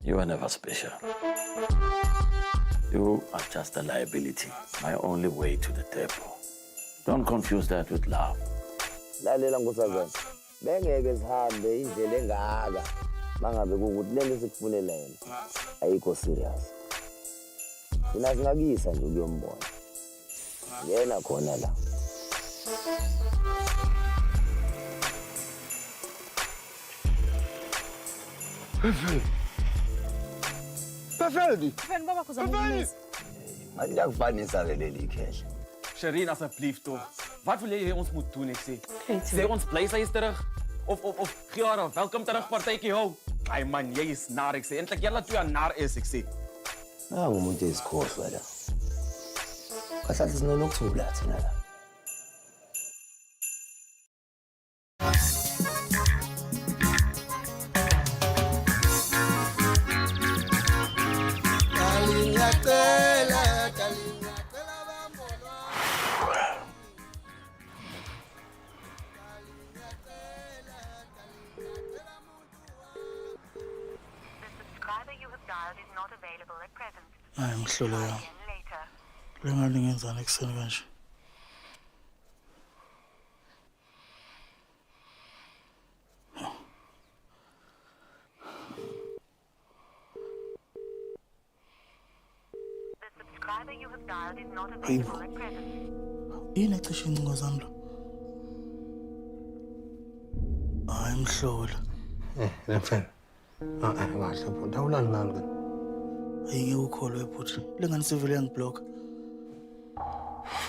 You were never special. You are just a liability, my only way to the table. Don't confuse that with love. Lalela Nkosazana, bengeke sihambe indlela engaka mangabe kukuthi lento sikufunela yena ayikho serious. Thina singakuyisa nje kuyombona. Ngena khona la. Perfect. Ven baba kuzamulisa. Manje akufanisa leli khehla. Sherin, alsjeblieft toch. Wat wil jy ons moet doen, ek sê? Sê ons bly sy is terug of Giara, welkom terug partytjie hou. Ai man, jy is naar, ek sê. Eintlik julle twee naar is, ek sê. Umuntu esikhohlwa la. Kahlathi sinokuthula thina la. Hayi mhlolo yami. Lengali ngenzani ekuseni kanje? Hayibo. Yini ecishe incingo zami lo? Hayi mhlolo. Nemfene. Kahle bhuti, awulali nani ke? Ayike ukholwe bhuti. Lengane sivele yangiblock.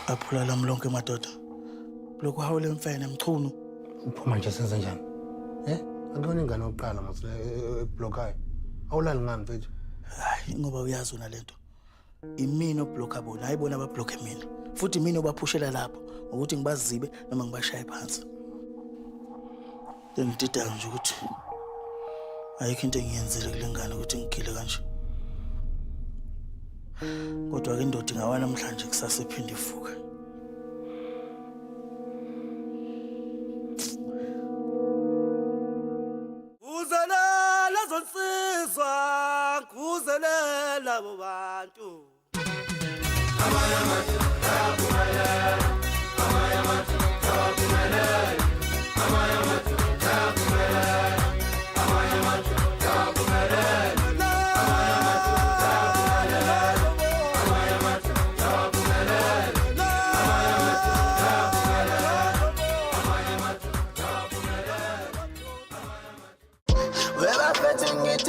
Aphula lami lonke madoda. Lokhu hawule mfene mchunu. Uphuma nje senze njani? Akuyona ingane yokuqala mase ebhlockayo. Awulali ngani mfethu? Hayi ngoba uyazi una lento. Imina oblocka bona, ayibona abablock mina. Futhi mina obaphushela lapho ukuthi ngibazibe noma ngibashaye phansi. Ngidida nje ukuthi ayikho into engiyenzile kulengane ukuthi ngigile kanje. Kodwa ke indoda ingawa namhlanje kusasa iphinde ivuka. Uzelela zonsizwa, kuzelela abo bantu.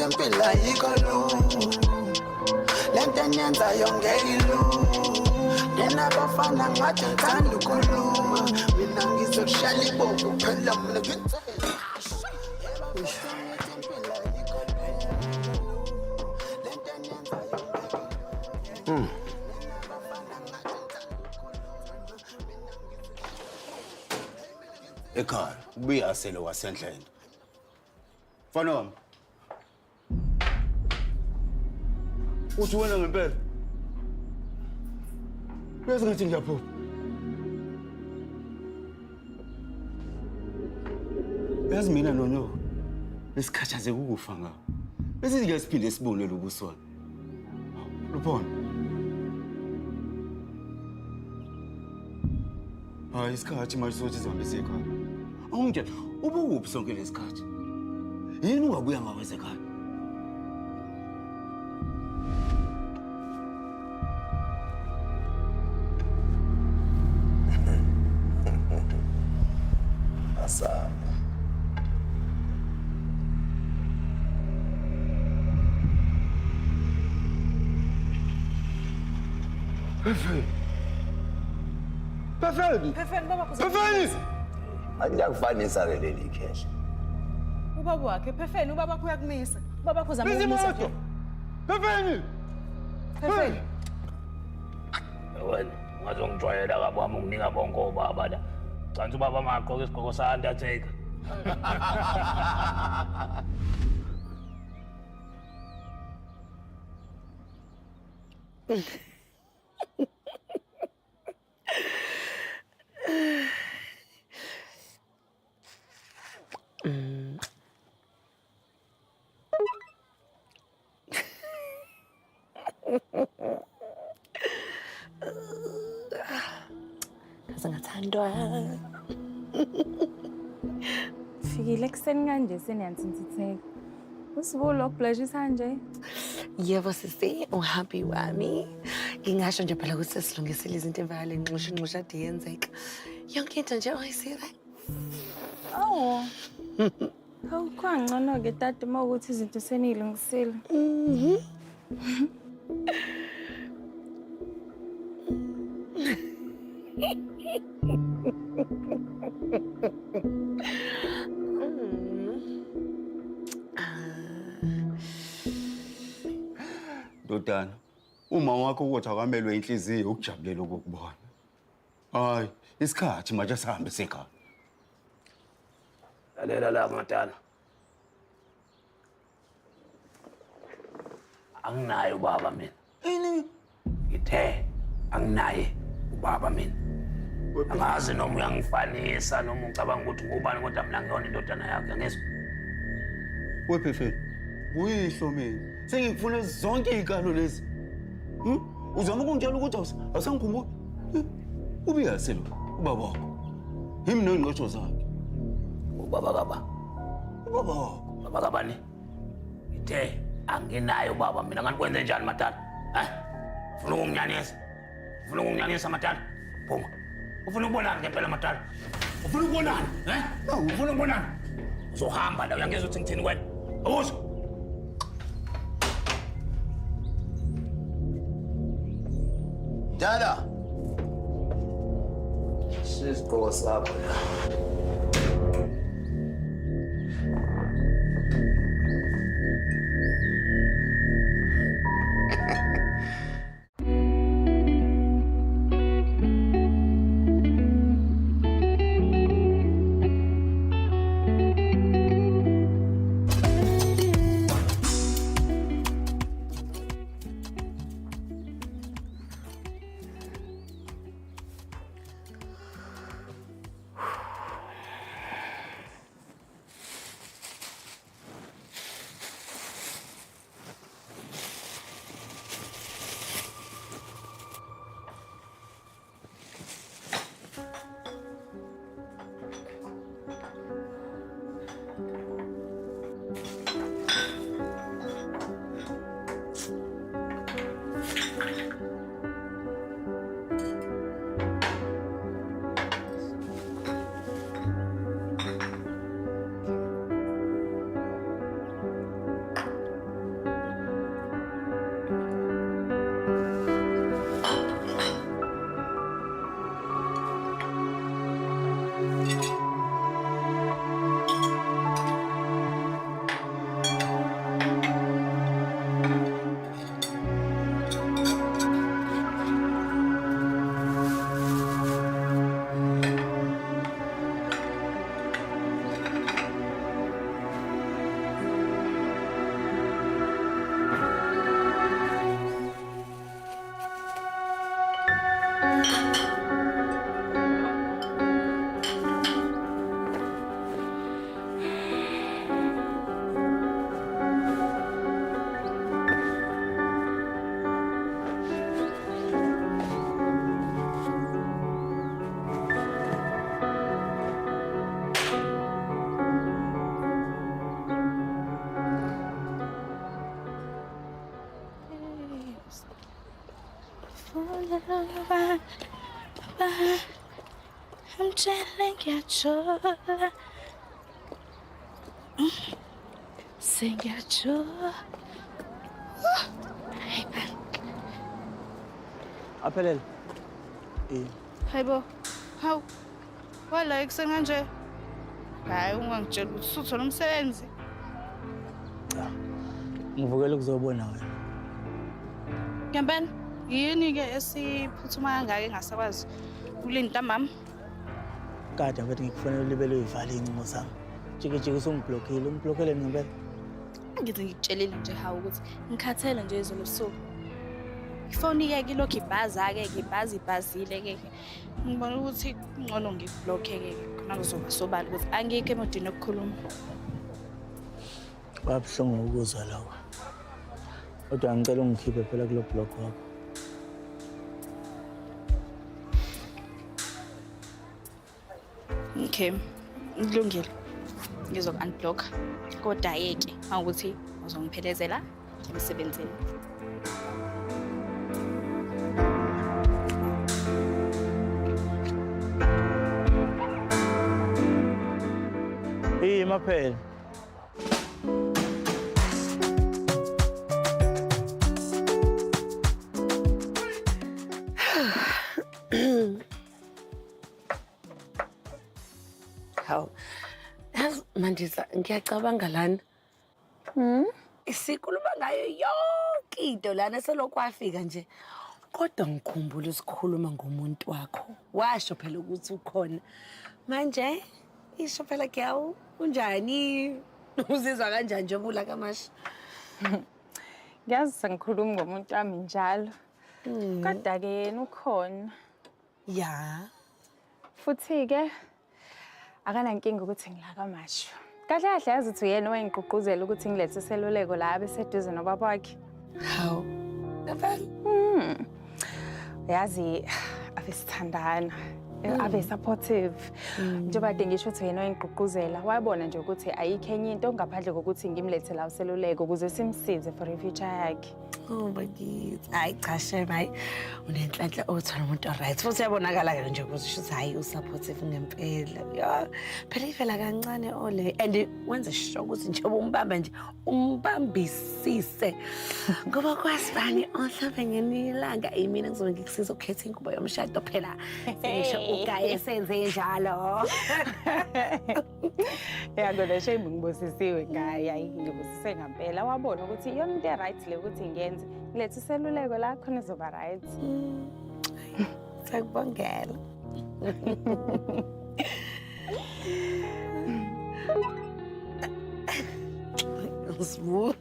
Impila yikolo lento nyenza yongeyilu nena bafana ngathi ngithanda ukukhuluma mina ngizokushaya ibombo phela mina ngithela Ekhaya, ubuya sele wasendleni. Mfana wami. Uthi wena ngempela. Bese ngathi ngiyaphupha. Yazi mina nonyo. Besikhathaze ukufa ngawo. Bese sike siphinde sibonele ubusona. Lubona. Hayi isikhathi manje sothi zihambise ekhaya. Ungitshela, ubukuphi sonke lesikhathi? Yini ungabuya ngawe ekhaya? Perfect baba kuzamulisa. Manje akufanisa leli khehla. Ubaba wakhe Perfect ubaba kuyakumisa. Baba kuzamulisa. Bizimoto. Perfect. Perfect. Wena, ungazongijwayela kabami unginika bonke obaba la. Can't ubaba magqoka isigqoko sa-Undertaker. singathandwa. Fikile ekuseni kanje seniyansintitheka. Usibulo okubhleshisa nje. Yebo sisi, uhappy wami. Ngingasho nje phela ukuthi sesilungisile izinto evakale nxusha ade yenzeka. Yonke into nje oyisira. Oh. Hawu kwangcono-ke tata uma ukuthi izinto seniyilungisile. Ndodana, uma wakho ukuthi akamelwe inhliziyo ukujabulela ukukubona. Hayi, isikhathi manje sihambe sekhaya. Lalela la Matana. Anginaye ubaba mina. Yini? Ngithe anginaye ubaba mina. Angazi noma uyangifanisa noma ucabanga ukuthi ngubani kodwa mina ngiyona indodana yakhe ngizwe. Wephefeni. Uyihlo mina. Sengikufuna zonke izikalo lezi. Uzama ukungitshela ukuthi awusangikhumbuli? Ubiyase lo ubaba wakho. Yimi nongqosho zakhe. Ubaba kaba. Ubaba wakho. Baba kabani? Ngithe anginaye ubaba mina nganikwenze njani Matana? Ufuna ukunginyanisa? Ufuna ukunginyanisa Matana? Phuma. Ufuna ukubonana ngempela Matana? Ufuna ukubonana? Ufuna ukubonana? Uzohamba la uyangeza ukuthi ngithini wena? Awusho. Dada. Sisigqoko sakho ya. I'm telling you, Chola. Sing your Chola. Aphelele. Hayibo. Hawu. Wala ekuseni kanje. Hayi ungangitshela ukuthi usuthola umsebenzi. Ngivukela ukuzobona wena. Ngempela yini ke esiphuthuma kangaka engasakwazi ukulinda ntambama? Kade mfethu ngikufanele ulibele uyivale incingo zami. Jike usungiblockile, ungiblockele ngempela. Ngithi ngikutshelile nje hawu ukuthi ngikhathele nje izolo ebusuku. Ifoni ke ilokhu ibhaza-ke ibhazile ke. Ngibona ukuthi ngcono ngiblock-ke khona kuzoba sobala ukuthi angikho emodini okukhuluma. Babuhlungu ukuzwa lokho. Kodwa ngicela ungikhiphe phela kulo block wakho. Okay, kulungile. Ngizoku-unblock. Kodwa-ke mawukuthi uzongiphelezela emsebenzini. Hey, maphela. Hawu. Yazi Mandisa, ngiyacabanga lana. Isikhuluma ngayo yonke into lana selokhu wafika nje. Kodwa ngikhumbula isikhuluma ngomuntu wakho. Washo phela ukuthi ukhona. Manje isho phela girl, unjani? Uzizwa kanjani nje obula kamasha? Ngiyazi sengikhuluma ngomuntu wami njalo. Kodwa-ke yena ukhona. Ya. Futhi-ke akanankinga ukuthi ngilakamasho. Kahle kahle yazi ukuthi uyena owayengigqugquzela ukuthi ngilethe iseluleko la abeseduze nobaba wakhe. Hawu. Ngempela? Yazi ave sithandana. Ave supportive. Njengoba kade ngisho ukuthi yena owayengigqugquzela wabona nje ukuthi ayikho enye into ngaphandle kokuthi ngimlethe la useluleko ukuze simsize for future yakhe. Oh bakithi. Hayi cha shema hayi unenhlanhla othola umuntu right. Futhi uyabonakala nje ukuthi usho hayi usupportive ngempela. Ya phela ivela kancane ole and wenza sure ukuthi nje umbamba nje umbambisise. Ngoba kwasibani onhlabe ngenilanga imina ngizobe ngikusiza ukukhetha ingubo yomshado phela. Ngisho ugaye senze njalo. Ya kodwa shame ngibusisiwe ngaye hayi ngibusise ngempela wabona ukuthi iyona into right le ukuthi ngiyenze lethe iseluleko la khona izoba right. Sakubongela. Smooth.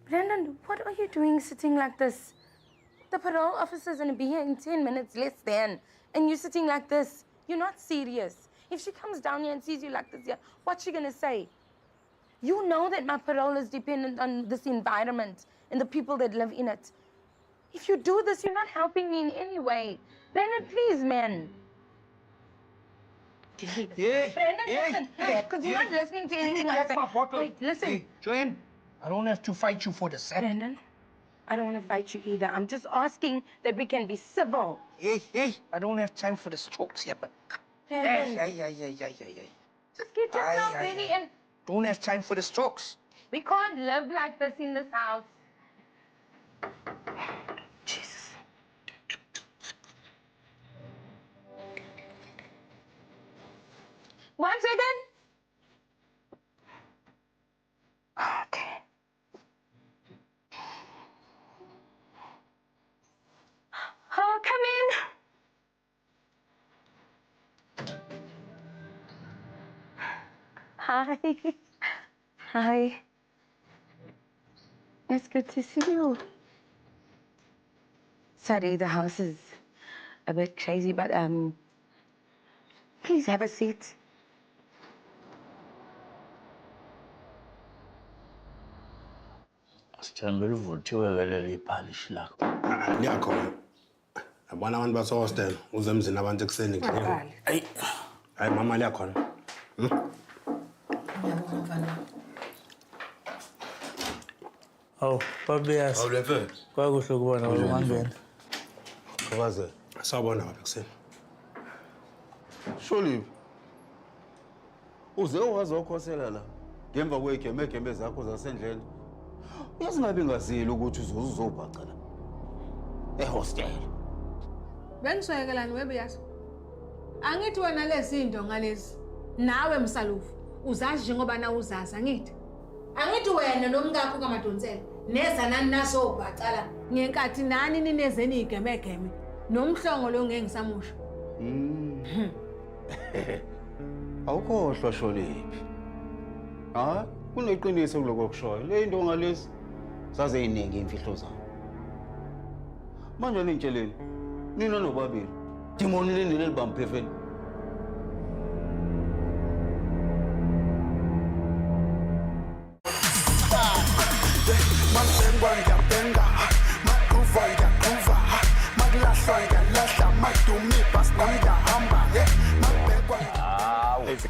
Brendan, what are you doing sitting like this? The parole officer's gonna be here in 10 minutes less than, and you're sitting like this. You're not serious. If she comes down here and sees you like this here, what's she gonna say? You know that my parole is dependent on this environment and the people that live in it. If you do this, you're not helping me in any way. Brendan, please, man. Yeah. Brendan, listen. Because you're not listening to anything I say. Wait, listen. Hey, Joanne, I don't have to fight you for the set. Brendan, I don't want to fight you either. I'm just asking that we can be civil. Hey, I don't have time for the strokes here, but... Brendan, Yeah. just get yourself ready and Don't have time for the strokes. we can't live like this in this house. Jesus. One second. Okay. Oh, come in. Hi. Hi. It's good to see you. Sorry, the house is a bit crazy, but please have a seat. Sithembele uvuthiwe leli iphalishi lakho. Liyakhona. Yabona abantu basehostel uze emzini abantu ekuseni ngeke. Hayi mama liyakhona. Awu, babeyasi. Awulefe. Kwakuhle ukubona ungangena. Kwaze. Sawubona baba ekuseni. Sholi. Uze wazokhosela la. Ngemva kwegeme zakho zasendlele. Uyazingabe ngazile ukuthi uzobhaca la. Ehostel. Bengisoyekelani webeyazi. Angithi wena lezinto ngalezi. Nawe Msalufu, uzazi njengoba na uzazi angithi. Angithi wena nomkakho kaMadonsela neza nani nasobhacala ngenkathi nani ninezeni igemegeme nomhlongo lo ngeke ngisamusha. Awukhohlwa Sholiphi. Ha? Kuneqiniso kuloko okushoyo. Le into ngalezi saze iningi imfihlo zawo. Manje nintshela nina nobabili. Dimonile nileli bamphefeni. My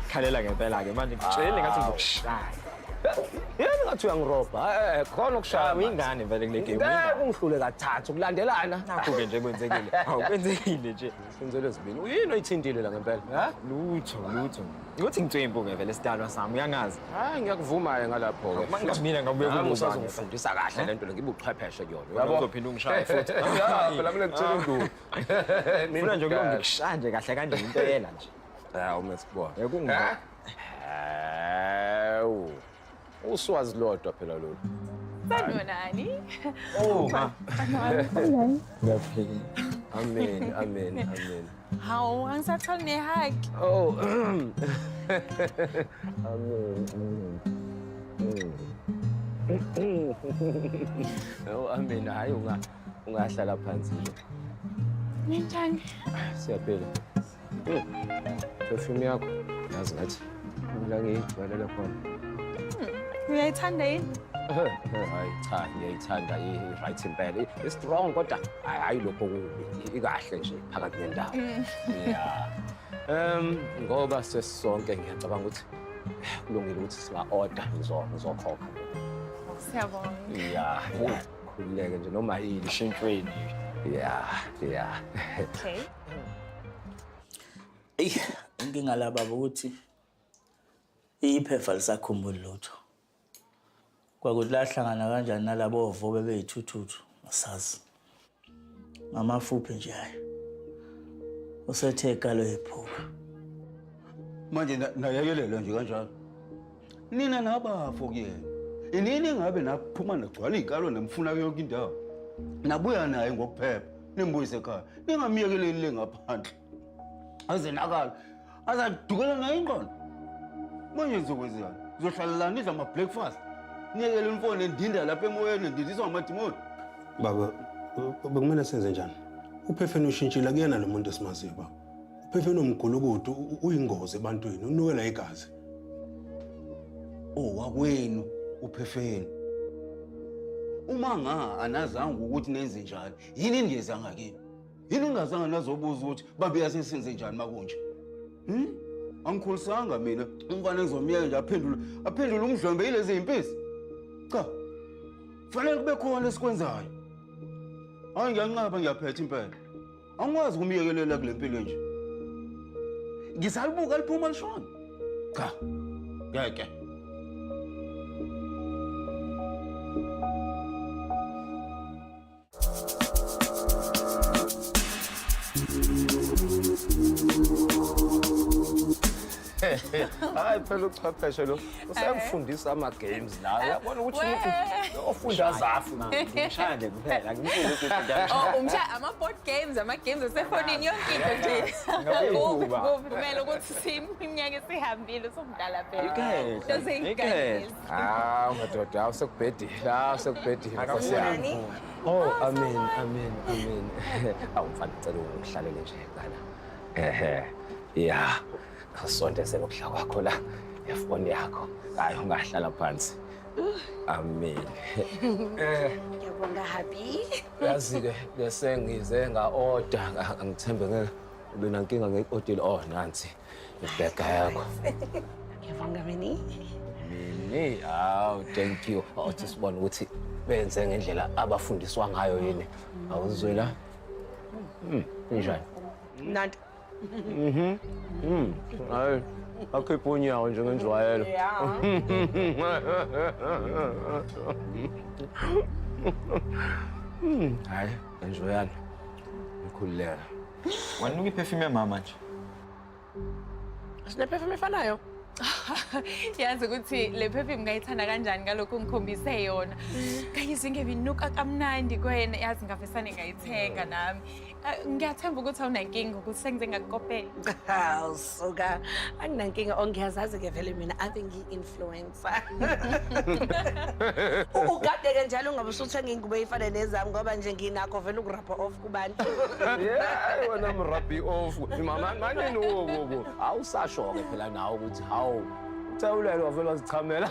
Khalela ngempela-ke manje ngitshele ngathi ngizokushaya. Yena ngathi uyangirobha. Khona ukushaya. Uyingane vele kule game. Ungihlule kathathu kulandelana. Nakho-ke nje kwenzekile. Hawu kwenzekile nje. Senzele ezibini. Uyini oyithintile la ngempela? Ha? Lutho. Ukuthi ngitswempu-ke vele sidalwa sami uyangazi. Hayi ngiyakuvuma-ke ngalapho-ke. Mina ngabuye Nami kubuza. usazongifundisa kahle le nto le ngibuchwepheshe kuyona. Yabo uzophinda ungishaye futhi. Ya, phela mina ngitshela uNduli. Mina nje ukulo ngikushaya nje kahle kanje impela nje. Hawu mesibona. Ekungaka. Hawu. Uswazi lodwa phela lolu. Sanibonani. Oh. Amen. Hawu, angisatholi ne-hug. Oh. Oh, amen. Hayi ungahlala phansi nje. Ninjani? Siyaphila. Perfume yakho yazi ngathi la ngiyijwayele khona. Uyayithanda yini? Hayi cha ngiyayithanda i-right impela. I-strong kodwa hayi lokho okubi. Ikahle nje phakathi nendawo. Yeah. Ngoba sesonke ngiyacabanga ukuthi kulungile ukuthi singa-order ngizokhokha. Siyabonga. Yeah. Khululeke nje noma yini ishintshweni. Yeah. Okay. Inkinga laba ukuthi iphepha lisakhumbula lutho. Kwakuthi lahlangana kanjani nalabo vobe beyithuthuthu asazi. Ngamafuphi nje hayi. Usethe ekalo ephuka. Manje nayekelelo nje kanjalo. Nina nabafo kuyena. Inini ngabe naphuma nagcwala izikalo nemfuna yonke indawo. Nabuya naye ngokuphepha. Nimbuyise ekhaya. Ningamyekeleli le ngaphandle. Azenakala. Azadukela naye ingqondo. Manje nizokwenzani? Zohlalela nidla ama breakfast. Niyekele imfone endinda lapha emoyeni ndindiswa amadimoni. Baba, bekumele senze njani? Uphefeni ushintshile kuyena lo muntu esimaziyo baba. Uphefeni omgulukudu uyingozi ebantwini, unukela igazi. Oh, wakwenu uphefeni. Uma anazanga ukuthi nenze njani, yini ningezanga kini? Yini ungazanga nazobuza ukuthi babe yasesenze njani makunje? Angikholisanga mina, umfana ngizomyeka nje aphendule umdlombe yilezi impisi. Cha. Fanele kube khona esikwenzayo. Hayi ngiyanqaba ngiyaphetha impela. Angikwazi kumyekelela kule mpilo nje. Ngisalibuka liphuma lishona. Cha. Ngeke. Hayi phela uchwepheshe lo usayangifundisa ama-games la uyabona ukuthi umuntu ofunda zafu Ngishaya nje kuphela ngifuna ukufunda. Umsha ama-board games, ama-games asefonini yonke into nje. Kumele ukuthi iminyaka esihambile usomdala phela. Madoda usekubhedile Nkosi yami. Oh, amen. Awu mfana ngicela uhlalele nje kana. Yeah. Sonke selokudla kwakho la efoni yakho. Hayi ungahlala phansi. Amen. Ngiyabonga happy. Yazi-ke bese ngize nga-order angithembe ngeke ube nankinga nge-order. Oh nansi ibhega yakho. Ngiyabonga Mini. Hawu thank you. Awuthi sibone ukuthi benze ngendlela abafundiswa ngayo yini. Awuzwe la? Njani? Nanti. Hayi akhipha unyawo njengenjwayelo. Hayi enjoyana ngikhululeka. Wanuka iperfume yamama nje. Sine perfume efanayo. Yazi ukuthi le perfume ngayithanda kanjani ngalokho ngikhombise yona. Kanye singebe inuka kamnandi kwena yazi ngavesane ngayithenga nami. Ngiyathemba ukuthi awunankinga ukuthi sengize ngakukopela. Suka anginankinga ongiyazazi-ke vele mina ave ngiyi-influencer. Ugadeke njalo ungabe usuthenga ingubo eyifana nezami ngoba nje nginakho vele ukurabha off kubantu. Yeah, wena mrabhi off. Manini wo. Awusasho-ke phela nawe ukuthi hawu uthawulelo wavele wazichamela.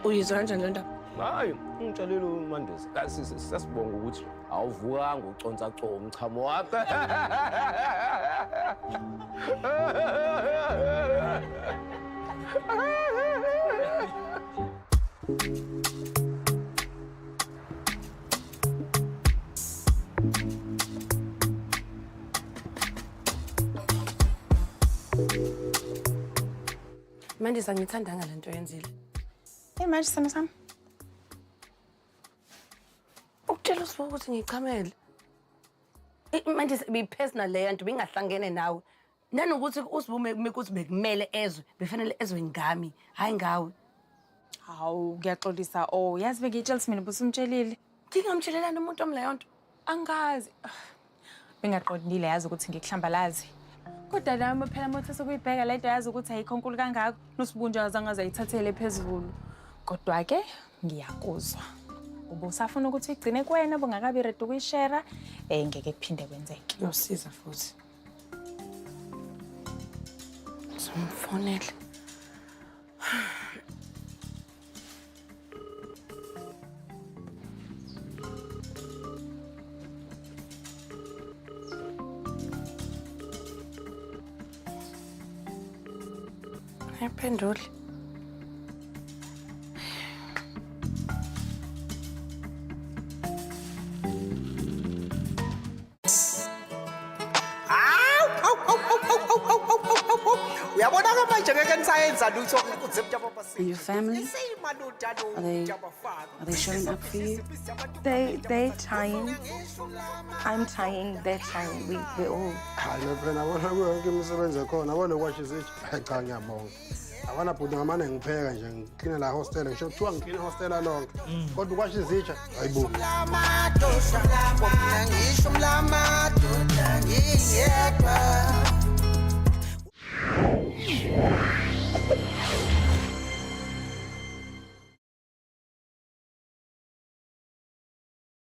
Uyizwa kanjani le ndaba? Hayi, ngitshelile uMandosi. Sasibonga ukuthi awuvukanga uconsa co umchamo wakhe. Manje sangithandanga lento yenzile. Manje sami sami. Ukutshela usibuka ukuthi ngichamele. Manje bi-personal leyo nto bingahlangene nawe. Nanokuthi usibume ukuthi bekumele ezwe, befanele ezwe ngami, hayi ngawe. Hawu, ngiyaxolisa. Oh, yazi bekuyitshela mina busumtshelile. Ngingamtshelelani umuntu omleyo nto? Angazi. Bengaqondile yazi ukuthi ngikuhlambalazi. Kodwa nami phela mothi sokuyibheka lento yazi ukuthi ayikho nkulu kangako. Nosibunja azangaze ayithathele phezulu. Kodwa ke ngiyakuzwa. Ubusafuna ukuthi igcine kuwena bongakabi ready ukuyishare, ngeke kuphinde kwenzeke. Yosiza futhi. Somfonele. Pendule. And your family? Are they showing up for you? They're trying. I'm trying. They're trying. We all. Hayi phela bona konke imisebenzi ekhona abone kwasho isithi cha ngiyabonga. Abana bhuti ngamane ngipheka nje ngiclean la hostel ngisho kuthiwa ngiclean hostel lonke. Kodwa kwasho izitsha hayibo. Ngisho mlama doda ngiyedwa.